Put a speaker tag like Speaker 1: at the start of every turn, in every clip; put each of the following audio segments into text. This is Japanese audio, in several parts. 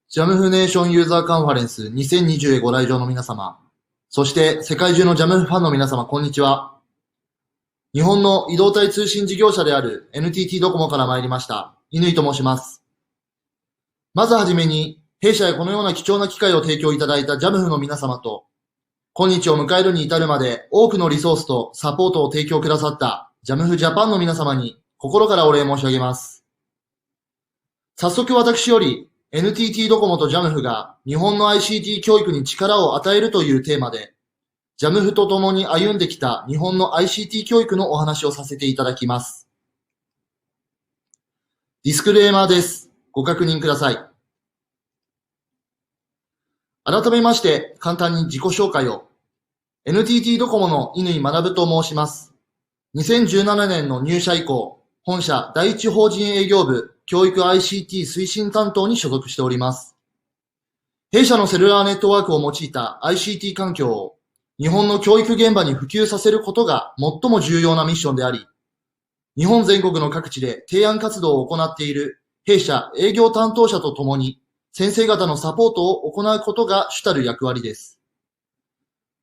Speaker 1: ジャムフネーションユーザーカンファレンス2020へご来場の皆様、そして世界中のジャムファンの皆様、こんにちは。日本の移動体通信事業者である NTT ドコモから参りました、乾と申します。まずはじめに、弊社へこのような貴重な機会を提供いただいたジャムフの皆様と、今日を迎えるに至るまで多くのリソースとサポートを提供くださったジャムフジャパンの皆様に心からお礼申し上げます。早速私より、NTT ドコモとジャムフが日本の ICT 教育に力を与えるというテーマで、ジャムフと共に歩んできた日本の ICT 教育のお話をさせていただきます。ディスクレーマーです。ご確認ください。改めまして簡単に自己紹介を。NTT ドコモの乾学と申します。2017年の入社以降、本社第一法人営業部教育 ICT 推進担当に所属しております。弊社のセルラーネットワークを用いた ICT 環境を日本の教育現場に普及させることが最も重要なミッションであり、日本全国の各地で提案活動を行っている弊社営業担当者とともに先生方のサポートを行うことが主たる役割です。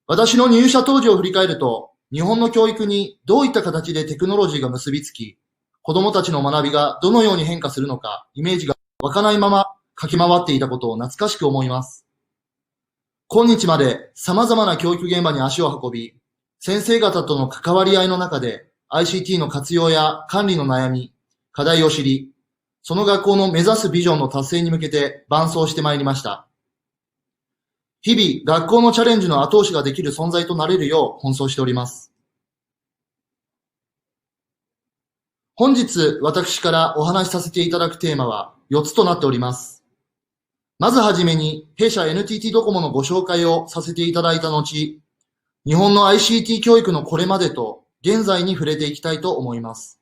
Speaker 1: 私の入社当時を振り返ると、日本の教育にどういった形でテクノロジーが結びつき、子供たちの学びがどのように変化するのか、イメージが湧かないまま駆け回っていたことを懐かしく思います。今日まで様々な教育現場に足を運び、先生方との関わり合いの中で ICT の活用や管理の悩み、課題を知り、その学校の目指すビジョンの達成に向けて伴走してまいりました。日々学校のチャレンジの後押しができる存在となれるよう奔走しております。本日私からお話しさせていただくテーマは4つとなっております。まずはじめに弊社 NTT ドコモのご紹介をさせていただいた後、日本の ICT 教育のこれまでと現在に触れていきたいと思います。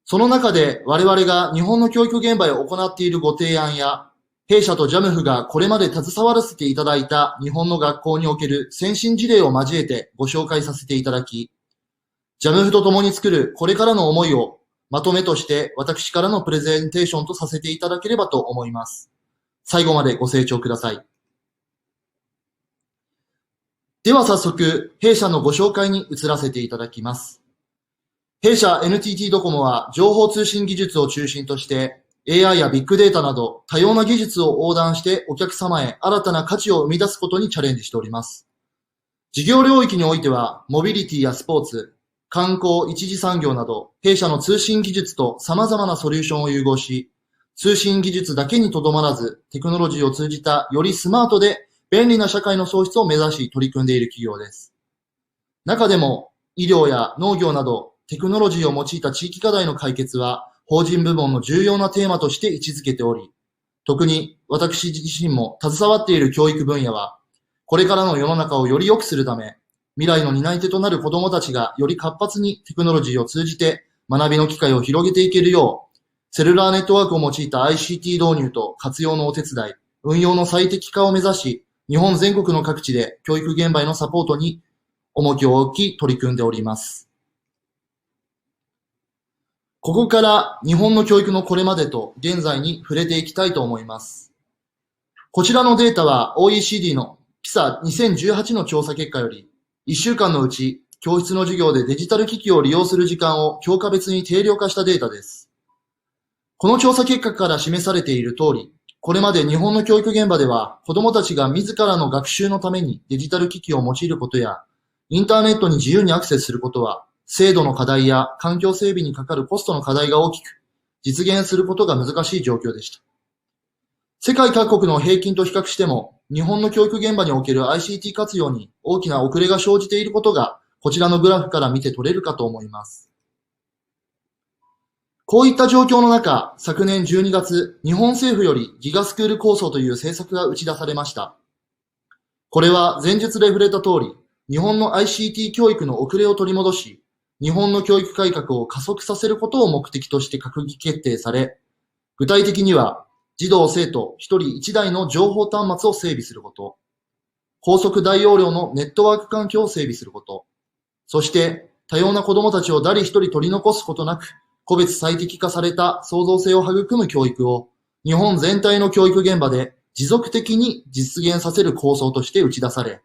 Speaker 1: その中で我々が日本の教育現場へ行っているご提案や、弊社とジャムフがこれまで携わらせていただいた日本の学校における先進事例を交えてご紹介させていただき、ジャムフと共に作るこれからの思いをまとめとして私からのプレゼンテーションとさせていただければと思います。最後までご清聴ください。では早速、弊社のご紹介に移らせていただきます。弊社 NTT ドコモは情報通信技術を中心として AI やビッグデータなど多様な技術を横断してお客様へ新たな価値を生み出すことにチャレンジしております。事業領域においてはモビリティやスポーツ、観光、一次産業など、弊社の通信技術と様々なソリューションを融合し、通信技術だけにとどまらず、テクノロジーを通じたよりスマートで便利な社会の創出を目指し取り組んでいる企業です。中でも、医療や農業など、テクノロジーを用いた地域課題の解決は、法人部門の重要なテーマとして位置づけており、特に私自身も携わっている教育分野は、これからの世の中をより良くするため、未来の担い手となる子どもたちがより活発にテクノロジーを通じて学びの機会を広げていけるよう、セルラーネットワークを用いた ICT 導入と活用のお手伝い、運用の最適化を目指し、日本全国の各地で教育現場へのサポートに重きを置き取り組んでおります。ここから日本の教育のこれまでと現在に触れていきたいと思います。こちらのデータは OECD の PISA2018 の調査結果より、1週間のうち、教室の授業でデジタル機器を利用する時間を教科別に定量化したデータです。この調査結果から示されている通り、これまで日本の教育現場では、子どもたちが自らの学習のためにデジタル機器を用いることや、インターネットに自由にアクセスすることは、制度の課題や環境整備にかかるコストの課題が大きく、実現することが難しい状況でした。世界各国の平均と比較しても、日本の教育現場における ICT 活用に大きな遅れが生じていることが、こちらのグラフから見て取れるかと思います。こういった状況の中、昨年12月、日本政府よりギガスクール構想という政策が打ち出されました。これは前述で触れた通り、日本の ICT 教育の遅れを取り戻し、日本の教育改革を加速させることを目的として閣議決定され、具体的には、児童生徒1人1台の情報端末を整備すること、高速大容量のネットワーク環境を整備すること、そして多様な子どもたちを誰一人取り残すことなく、個別最適化された創造性を育む教育を日本全体の教育現場で持続的に実現させる構想として打ち出され、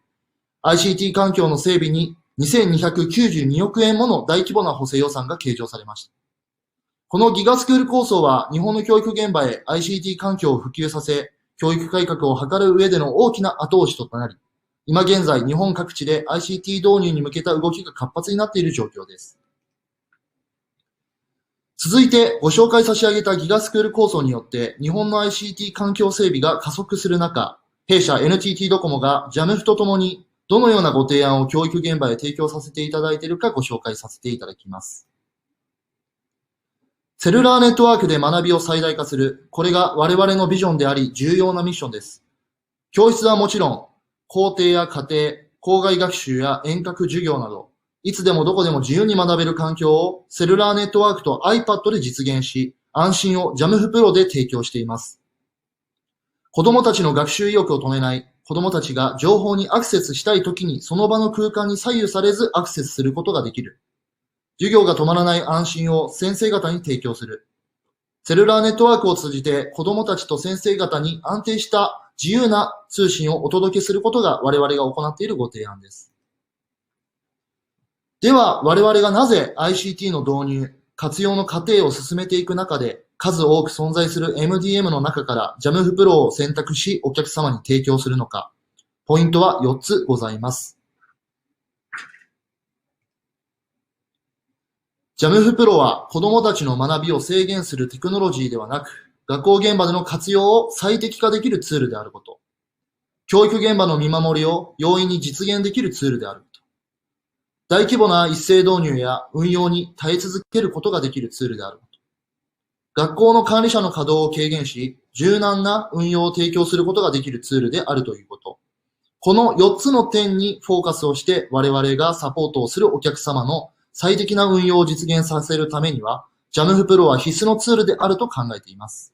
Speaker 1: ICT 環境の整備に2292億円もの大規模な補正予算が計上されました。このギガスクール構想は日本の教育現場へ ICT 環境を普及させ、教育改革を図る上での大きな後押しとなり、今現在日本各地で ICT 導入に向けた動きが活発になっている状況です。続いてご紹介差し上げたギガスクール構想によって日本の ICT 環境整備が加速する中、弊社 NTT ドコモが JAMF とともにどのようなご提案を教育現場へ提供させていただいているかご紹介させていただきます。セルラーネットワークで学びを最大化する。これが我々のビジョンであり重要なミッションです。教室はもちろん、校庭や家庭、校外学習や遠隔授業など、いつでもどこでも自由に学べる環境をセルラーネットワークと iPad で実現し、安心を JAMF Pro で提供しています。子供たちの学習意欲を止めない、子供たちが情報にアクセスしたいときにその場の空間に左右されずアクセスすることができる。授業が止まらない安心を先生方に提供する。セルラーネットワークを通じて子供たちと先生方に安定した自由な通信をお届けすることが我々が行っているご提案です。では我々がなぜ ICT の導入、活用の過程を進めていく中で数多く存在する MDM の中から JAMF Pro を選択しお客様に提供するのか。ポイントは4つございます。JAMF Pro は子供たちの学びを制限するテクノロジーではなく、学校現場での活用を最適化できるツールであること。教育現場の見守りを容易に実現できるツールであること。大規模な一斉導入や運用に耐え続けることができるツールであること。学校の管理者の稼働を軽減し、柔軟な運用を提供することができるツールであるということ。この4つの点にフォーカスをして我々がサポートをするお客様の最適な運用を実現させるためには、JAMF Pro は必須のツールであると考えています。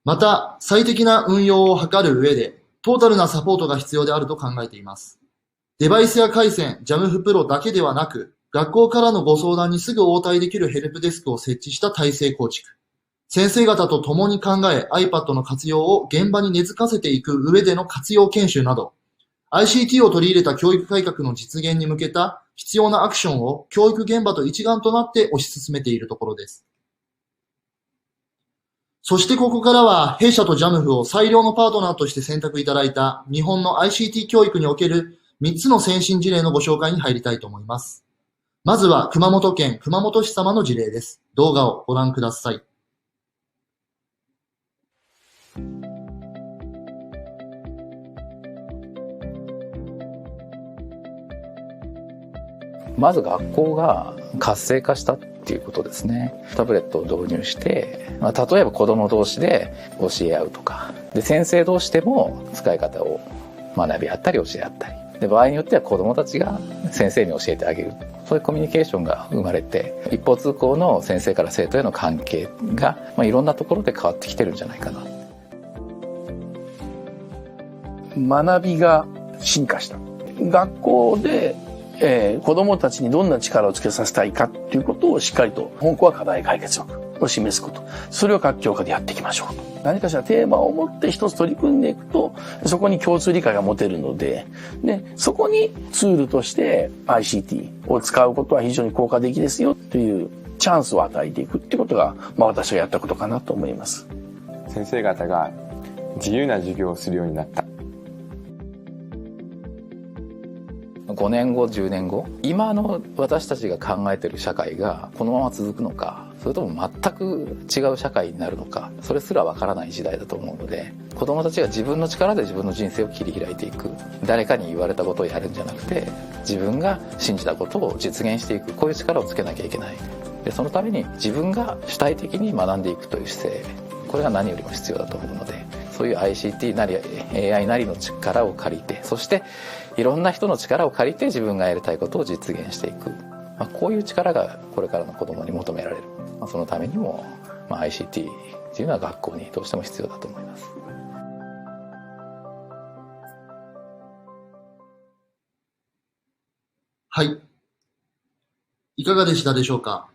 Speaker 1: また、最適な運用を図る上で、トータルなサポートが必要であると考えています。デバイスや回線、JAMF Pro だけではなく、学校からのご相談にすぐ応対できるヘルプデスクを設置した体制構築。先生方と共に考え、iPad の活用を現場に根付かせていく上での活用研修など、ICT を取り入れた教育改革の実現に向けた必要なアクションを教育現場と一丸となって推し進めているところです。そしてここからは弊社と JAMF を最良のパートナーとして選択いただいた日本の ICT 教育における3つの先進事例のご紹介に入りたいと思います。まずは熊本県熊本市様の事例です。動画をご覧ください。
Speaker 2: まず学校が活性化したっていうことですね。タブレットを導入して、例えば子供同士で教え合うとか、で先生同士でも使い方を学び合ったり教え合ったり、で場合によっては子供たちが先生に教えてあげる、そういうコミュニケーションが生まれて、一方通行の先生から生徒への関係が、いろんなところで変わってきてるんじゃないかな。
Speaker 3: 学びが進化した。学校で子どもたちにどんな力をつけさせたいかっていうことをしっかりと本校は課題解決力を示すこと、それを各教科でやっていきましょうと。何かしらテーマを持って一つ取り組んでいくと、そこに共通理解が持てるので、そこにツールとして ICT を使うことは非常に効果的ですよというチャンスを与えていくっていうことが、私がやったことかなと思います。
Speaker 4: 先生方が自由な授業をするようになった。
Speaker 2: 5年後10年後、今の私たちが考えている社会がこのまま続くのか、それとも全く違う社会になるのか、それすらわからない時代だと思うので、子供たちが自分の力で自分の人生を切り開いていく、誰かに言われたことをやるんじゃなくて、自分が信じたことを実現していく、こういう力をつけなきゃいけない。でそのために自分が主体的に学んでいくという姿勢、これが何よりも必要だと思うので、そういう ICT なり AI なりの力を借りて、そしていろんな人の力を借りて自分がやりたいことを実現していく、こういう力がこれからの子どもに求められる。そのためにも、ICT っていうのは学校にどうしても必要だと思います。
Speaker 1: はい。いかがでしたでしょうか。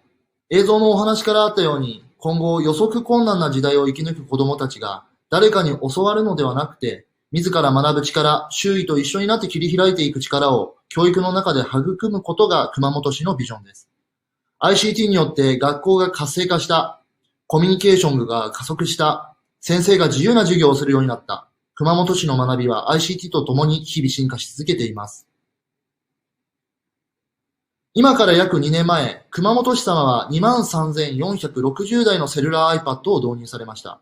Speaker 1: 映像のお話からあったように、今後予測困難な時代を生き抜く子供たちが誰かに教わるのではなくて、自ら学ぶ力、周囲と一緒になって切り開いていく力を教育の中で育むことが熊本市のビジョンです。ICT によって学校が活性化した、コミュニケーションが加速した、先生が自由な授業をするようになった、熊本市の学びは ICT とともに日々進化し続けています。今から約2年前、熊本市様は23,460台のセルラー iPad を導入されました。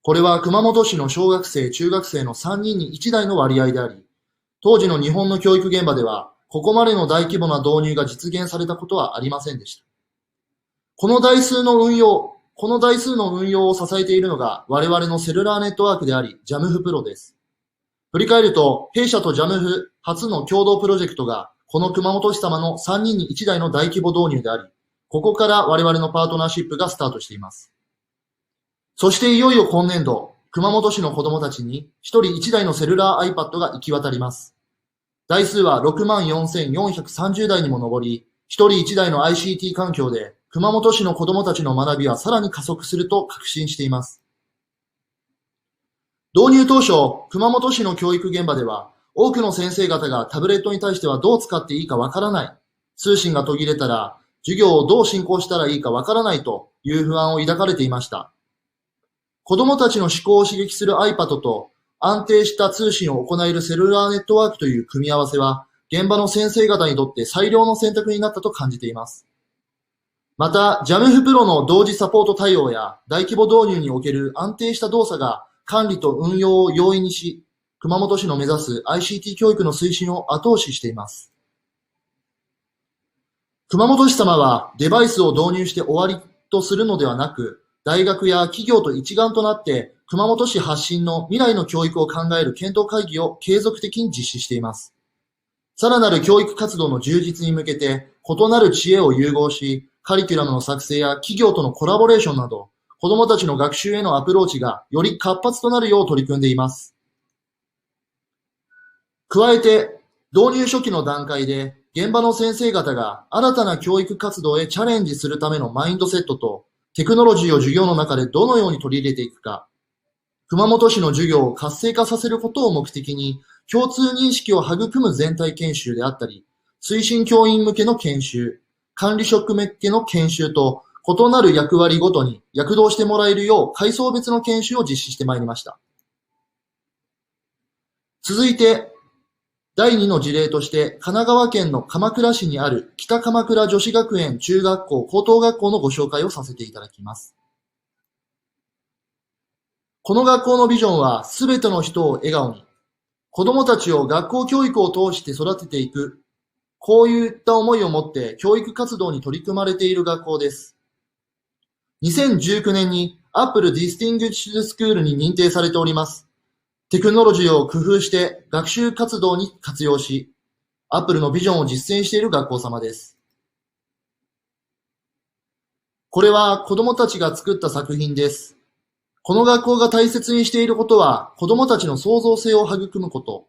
Speaker 1: これは熊本市の小学生、中学生の3人に1台の割合であり、当時の日本の教育現場では、ここまでの大規模な導入が実現されたことはありませんでした。この台数の運用を支えているのが我々のセルラーネットワークであり、JAMF Pro です。振り返ると、弊社と JAMF 初の共同プロジェクトが、この熊本市様の3人に1台の大規模導入であり、ここから我々のパートナーシップがスタートしています。そしていよいよ今年度、熊本市の子供たちに1人1台のセルラー iPad が行き渡ります。台数は64,430台にも上り、1人1台の ICT 環境で、熊本市の子供たちの学びはさらに加速すると確信しています。導入当初、熊本市の教育現場では、多くの先生方がタブレットに対してはどう使っていいかわからない。通信が途切れたら、授業をどう進行したらいいかわからないという不安を抱かれていました。子供たちの思考を刺激する iPad と安定した通信を行えるセルラーネットワークという組み合わせは、現場の先生方にとって最良の選択になったと感じています。また、JAMF Pro の同時サポート対応や大規模導入における安定した動作が管理と運用を容易にし、熊本市の目指す ICT 教育の推進を後押ししています。熊本市様はデバイスを導入して終わりとするのではなく、大学や企業と一丸となって熊本市発信の未来の教育を考える検討会議を継続的に実施しています。さらなる教育活動の充実に向けて異なる知恵を融合し、カリキュラムの作成や企業とのコラボレーションなど、子どもたちの学習へのアプローチがより活発となるよう取り組んでいます。加えて、導入初期の段階で、現場の先生方が新たな教育活動へチャレンジするためのマインドセットと、テクノロジーを授業の中でどのように取り入れていくか、熊本市の授業を活性化させることを目的に、共通認識を育む全体研修であったり、推進教員向けの研修、管理職向けの研修と、異なる役割ごとに躍動してもらえるよう階層別の研修を実施してまいりました。続いて、第2の事例として、神奈川県の鎌倉市にある北鎌倉女子学園中学校高等学校のご紹介をさせていただきます。この学校のビジョンは、すべての人を笑顔に、子供たちを学校教育を通して育てていく、こういった思いを持って教育活動に取り組まれている学校です。2019年に Apple Distinguished School に認定されております。テクノロジーを工夫して学習活動に活用し、Apple のビジョンを実践している学校様です。これは子供たちが作った作品です。この学校が大切にしていることは、子供たちの創造性を育むこと、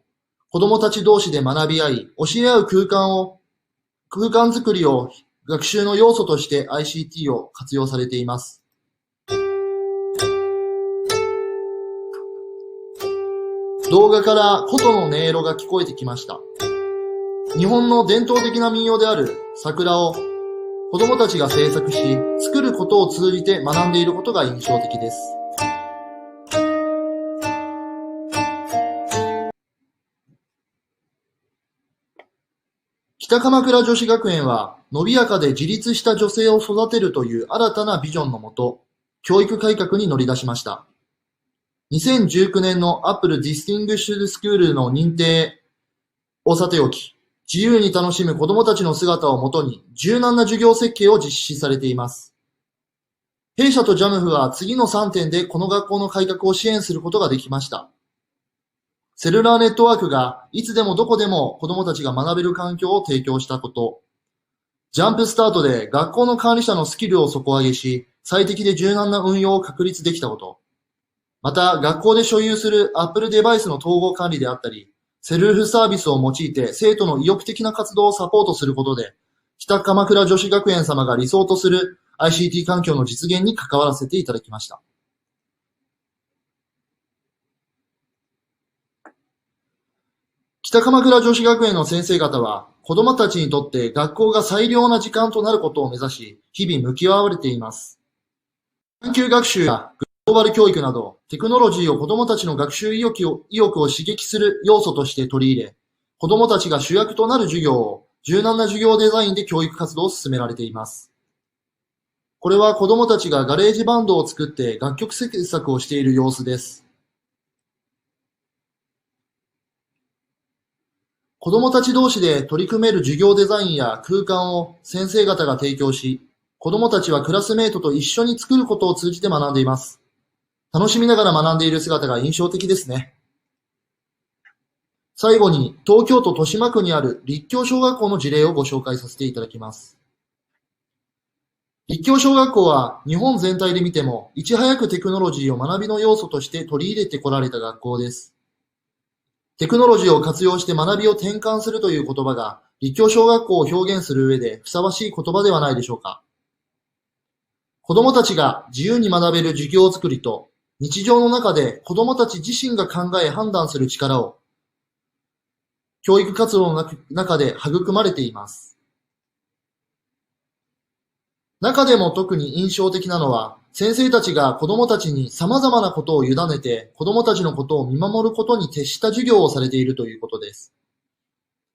Speaker 1: 子供たち同士で学び合い、教え合う空間づくりを学習の要素として ICT を活用されています。動画から琴の音色が聞こえてきました。日本の伝統的な民謡である桜を子供たちが制作し、作ることを通じて学んでいることが印象的です。北鎌倉女子学園は、伸びやかで自立した女性を育てるという新たなビジョンのもと、教育改革に乗り出しました。2019年の Apple Distinguished School の認定をさておき、自由に楽しむ子供たちの姿をもとに柔軟な授業設計を実施されています。弊社と JAMF は次の3点でこの学校の改革を支援することができました。セルラーネットワークがいつでもどこでも子供たちが学べる環境を提供したこと。ジャンプスタートで学校の管理者のスキルを底上げし、最適で柔軟な運用を確立できたこと。また、学校で所有する Apple デバイスの統合管理であったり、セルフサービスを用いて生徒の意欲的な活動をサポートすることで、北鎌倉女子学園様が理想とする ICT 環境の実現に関わらせていただきました。北鎌倉女子学園の先生方は、子供たちにとって学校が最良な時間となることを目指し、日々向き合われています。探究学習やグローバル教育など、テクノロジーを子供たちの学習意欲を刺激する要素として取り入れ、子供たちが主役となる授業を柔軟な授業デザインで教育活動を進められています。これは子供たちがガレージバンドを作って楽曲制作をしている様子です。子供たち同士で取り組める授業デザインや空間を先生方が提供し、子供たちはクラスメイトと一緒に作ることを通じて学んでいます。楽しみながら学んでいる姿が印象的ですね。最後に、東京都豊島区にある立教小学校の事例をご紹介させていただきます。立教小学校は日本全体で見ても、いち早くテクノロジーを学びの要素として取り入れてこられた学校です。テクノロジーを活用して学びを転換するという言葉が、立教小学校を表現する上でふさわしい言葉ではないでしょうか。子供たちが自由に学べる授業作りと、日常の中で子供たち自身が考え判断する力を、教育活動の中で育まれています。中でも特に印象的なのは、先生たちが子供たちに様々なことを委ねて、子供たちのことを見守ることに徹した授業をされているということです。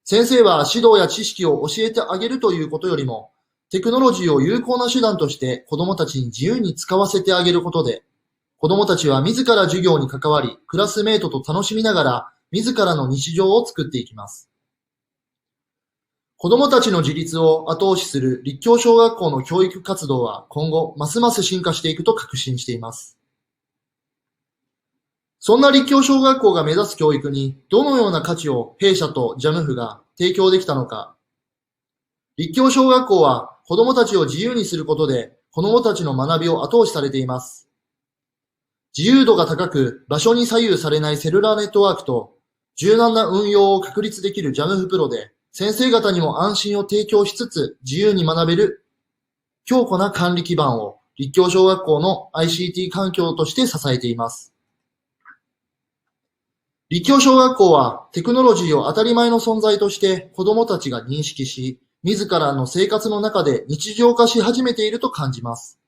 Speaker 1: 先生は指導や知識を教えてあげるということよりも、テクノロジーを有効な手段として子供たちに自由に使わせてあげることで、子供たちは自ら授業に関わり、クラスメイトと楽しみながら、自らの日常を作っていきます。子供たちの自立を後押しする立教小学校の教育活動は今後ますます進化していくと確信しています。そんな立教小学校が目指す教育にどのような価値を弊社とジャムフが提供できたのか。立教小学校は子供たちを自由にすることで子供たちの学びを後押しされています。自由度が高く場所に左右されないセルラーネットワークと柔軟な運用を確立できるジャムフプロで先生方にも安心を提供しつつ自由に学べる強固な管理基盤を立教小学校の ICT 環境として支えています。立教小学校はテクノロジーを当たり前の存在として子どもたちが認識し、自らの生活の中で日常化し始めていると感じます。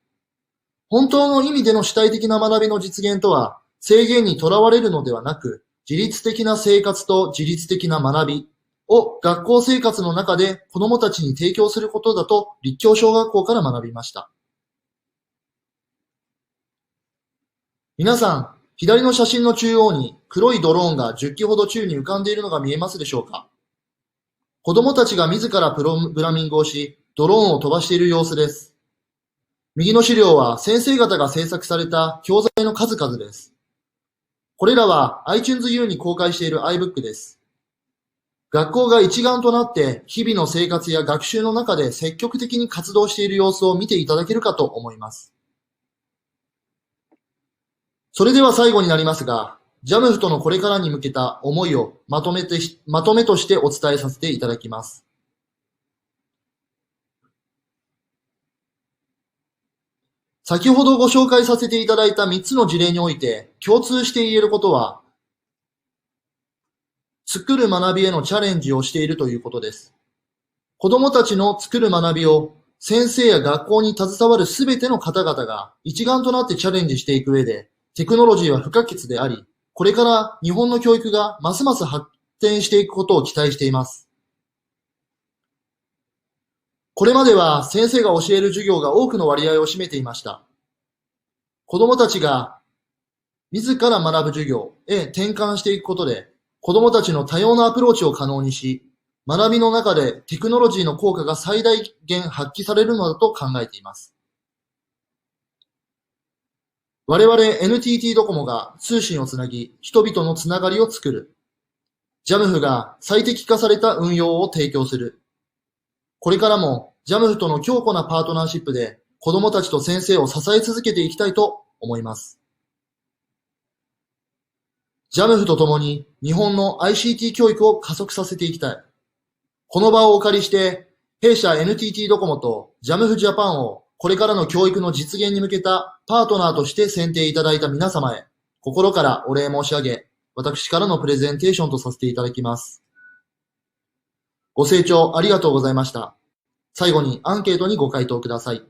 Speaker 1: 本当の意味での主体的な学びの実現とは制限にとらわれるのではなく、自律的な生活と自律的な学びを学校生活の中で子どもたちに提供することだと立教小学校から学びました。皆さん、左の写真の中央に黒いドローンが10機ほど宙に浮かんでいるのが見えますでしょうか。子どもたちが自らプログラミングをし、ドローンを飛ばしている様子です。右の資料は先生方が制作された教材の数々です。これらは iTunes U に公開している iBook です。学校が一丸となって日々の生活や学習の中で積極的に活動している様子を見ていただけるかと思います。それでは最後になりますが、ジャムフとのこれからに向けた思いをまとめとしてお伝えさせていただきます。先ほどご紹介させていただいた3つの事例において共通して言えることは、作る学びへのチャレンジをしているということです。子どもたちの作る学びを先生や学校に携わるすべての方々が一丸となってチャレンジしていく上で、テクノロジーは不可欠であり、これから日本の教育がますます発展していくことを期待しています。これまでは先生が教える授業が多くの割合を占めていました。子どもたちが自ら学ぶ授業へ転換していくことで、子どもたちの多様なアプローチを可能にし、学びの中でテクノロジーの効果が最大限発揮されるのだと考えています。我々 NTT ドコモが通信をつなぎ、人々のつながりを作る。ジャムフが最適化された運用を提供する。これからもジャムフとの強固なパートナーシップで子どもたちと先生を支え続けていきたいと思います。ジャムフと共に日本の ICT 教育を加速させていきたい。この場をお借りして、弊社 NTT ドコモとジャムフジャパンをこれからの教育の実現に向けたパートナーとして選定いただいた皆様へ、心からお礼申し上げ、私からのプレゼンテーションとさせていただきます。ご清聴ありがとうございました。最後にアンケートにご回答ください。